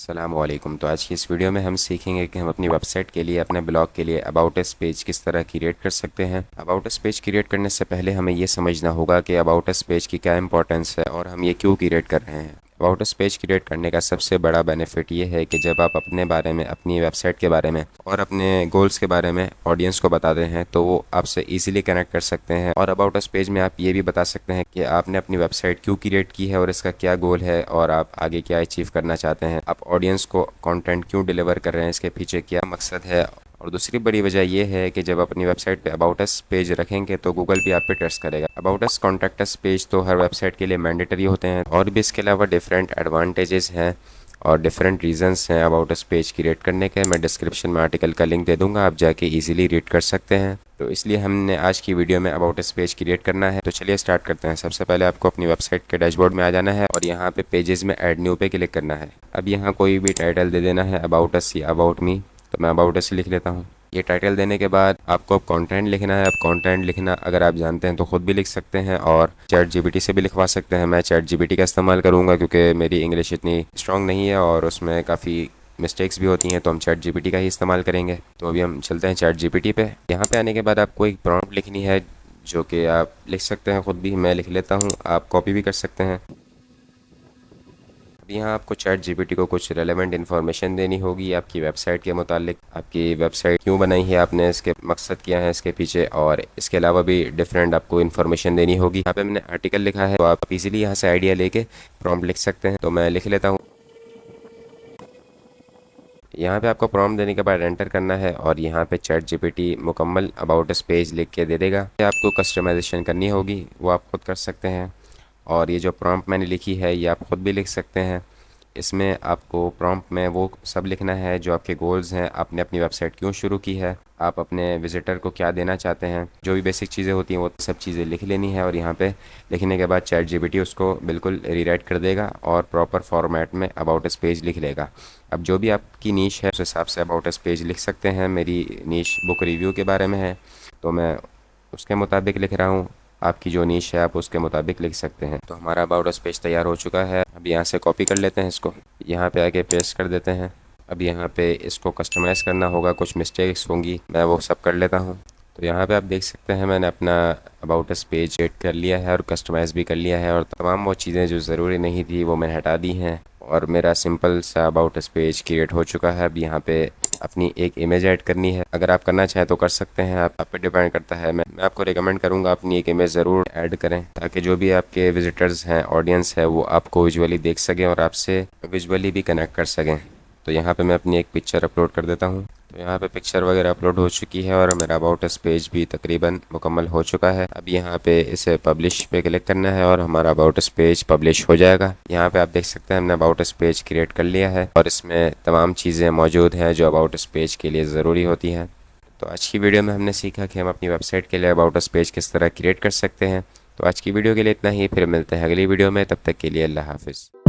अस्सलामुअलैकुम। तो आज की इस वीडियो में हम सीखेंगे कि हम अपनी वेबसाइट के लिए, अपने ब्लॉग के लिए अबाउट अस पेज किस तरह क्रिएट कर सकते हैं। अबाउट अस पेज क्रिएट करने से पहले हमें ये समझना होगा कि अबाउट अस पेज की क्या इंपॉर्टेंस है और हम ये क्यों क्रिएट कर रहे हैं। अबाउट अस पेज क्रिएट करने का सबसे बड़ा बेनिफिट ये है कि जब आप अपने बारे में, अपनी वेबसाइट के बारे में और अपने गोल्स के बारे में ऑडियंस को बताते हैं तो वो आपसे इजीली कनेक्ट कर सकते हैं। और अबाउट अस पेज में आप ये भी बता सकते हैं कि आपने अपनी वेबसाइट क्यों क्रिएट की है और इसका क्या गोल है और आप आगे क्या अचीव करना चाहते हैं। आप ऑडियंस को कंटेंट क्यों डिलीवर कर रहे हैं, इसके पीछे क्या मकसद है। और दूसरी बड़ी वजह यह है कि जब अपनी वेबसाइट पे अबाउट अस पेज रखेंगे तो गूगल भी आप पे ट्रस्ट करेगा। About us, contact us page तो हर वेबसाइट के लिए मैंडेटरी होते हैं और भी इसके अलावा डिफरेंट एडवांटेजेस हैं और डिफरेंट रीजंस हैं अबाउट अस पेज क्रिएट करने के। मैं डिस्क्रिप्शन में आर्टिकल का लिंक दे दूंगा, आप जाके इजीली रीड कर सकते हैं। तो इसलिए हमने आज की वीडियो में अबाउट अस पेज क्रिएट करना है। तो चलिए स्टार्ट करते हैं। सबसे पहले आपको अपनी वेबसाइट के डैशबोर्ड में आ जाना है और यहाँ पे पेजेस में ऐड न्यू पे क्लिक करना है। अब यहाँ कोई भी टाइटल दे देना है, अबाउट अस या अबाउट मी। तो मैं अबाउट अस लिख लेता हूँ। ये टाइटल देने के बाद आपको अब कंटेंट लिखना है। अब कंटेंट लिखना अगर आप जानते हैं तो खुद भी लिख सकते हैं और चैट जीपीटी से भी लिखवा सकते हैं। मैं चैट जीपीटी का इस्तेमाल करूँगा क्योंकि मेरी इंग्लिश इतनी स्ट्रॉन्ग नहीं है और उसमें काफ़ी मिस्टेक्स भी होती हैं, तो हम चैट जीपीटी का ही इस्तेमाल करेंगे। तो अभी हम चलते हैं चैट जीपीटी पे। यहाँ पे आने के बाद आपको एक प्रॉम्प्ट लिखनी है जो कि आप लिख सकते हैं खुद भी। मैं लिख लेता हूँ, आप कॉपी भी कर सकते हैं। यहाँ आपको चैट जीपीटी को कुछ रेलेवेंट इन्फॉर्मेशन देनी होगी आपकी वेबसाइट के मुतालिक। आपकी वेबसाइट क्यों बनाई है आपने, इसके मकसद क्या है इसके पीछे, और इसके अलावा भी डिफरेंट आपको इन्फॉर्मेशन देनी होगी। यहाँ पे मैंने आर्टिकल लिखा है तो आप इजीली यहाँ से आइडिया लेके प्रॉम्प्ट लिख सकते हैं। तो मैं लिख लेता हूँ। यहाँ पे आपको प्रॉम्प्ट देने के बाद एंटर करना है और यहाँ पे चैट जीपीटी मुकम्मल अबाउट अस पेज लिख के दे देगा। आपको कस्टमाइजेशन करनी होगी, वो आप खुद कर सकते हैं। और ये जो प्रॉम्प्ट मैंने लिखी है ये आप खुद भी लिख सकते हैं। इसमें आपको प्रॉम्प्ट में वो सब लिखना है जो आपके गोल्स हैं, आपने अपनी वेबसाइट क्यों शुरू की है, आप अपने विजिटर को क्या देना चाहते हैं, जो भी बेसिक चीज़ें होती हैं वो सब चीज़ें लिख लेनी है। और यहाँ पे लिखने के बाद चैट जीपीटी उसको बिल्कुल रीराइट कर देगा और प्रॉपर फॉर्मेट में अबाउट अस पेज लिख लेगा। अब जो भी आपकी नीश है उस हिसाब से अबाउट अस पेज लिख सकते हैं। मेरी नीश बुक रिव्यू के बारे में है तो मैं उसके मुताबिक लिख रहा हूँ। आपकी जो नीश है आप उसके मुताबिक लिख सकते हैं। तो हमारा अबाउट अस पेज तैयार हो चुका है। अब यहाँ से कॉपी कर लेते हैं, इसको यहाँ पे आके पेस्ट कर देते हैं। अब यहाँ पे इसको कस्टमाइज़ करना होगा, कुछ मिस्टेक्स होंगी, मैं वो सब कर लेता हूँ। तो यहाँ पे आप देख सकते हैं मैंने अपना अबाउट अस पेज एड कर लिया है और कस्टमाइज़ भी कर लिया है और तमाम वो चीज़ें जो ज़रूरी नहीं थी वो मैंने हटा दी हैं और मेरा सिंपल सा अबाउट अस पेज क्रिएट हो चुका है। अब यहाँ पे अपनी एक इमेज ऐड करनी है। अगर आप करना चाहें तो कर सकते हैं, आप पे डिपेंड करता है। मैं आपको रिकमेंड करूँगा अपनी एक इमेज ज़रूर ऐड करें ताकि जो भी आपके विजिटर्स हैं, ऑडियंस है, वो आपको विजुअली देख सकें और आपसे विजुअली भी कनेक्ट कर सकें। तो यहाँ पे मैं अपनी एक पिक्चर अपलोड कर देता हूँ। तो यहाँ पे पिक्चर वगैरह अपलोड हो चुकी है और मेरा अबाउट अस पेज भी तकरीबन मुकम्मल हो चुका है। अब यहाँ पे इसे पब्लिश पे क्लिक करना है और हमारा अबाउट अस पेज पब्लिश हो जाएगा। यहाँ पे आप देख सकते हैं हमने अबाउट अस पेज क्रिएट कर लिया है और इसमें तमाम चीज़ें मौजूद हैं जो अबाउट अस पेज के लिए ज़रूरी होती हैं। तो आज की वीडियो में हमने सीखा कि हम अपनी वेबसाइट के लिए अबाउट अस पेज किस तरह क्रिएट कर सकते हैं। तो आज की वीडियो के लिए इतना ही, फिर मिलते हैं अगली वीडियो में। तब तक के लिए अल्लाह हाफिज़।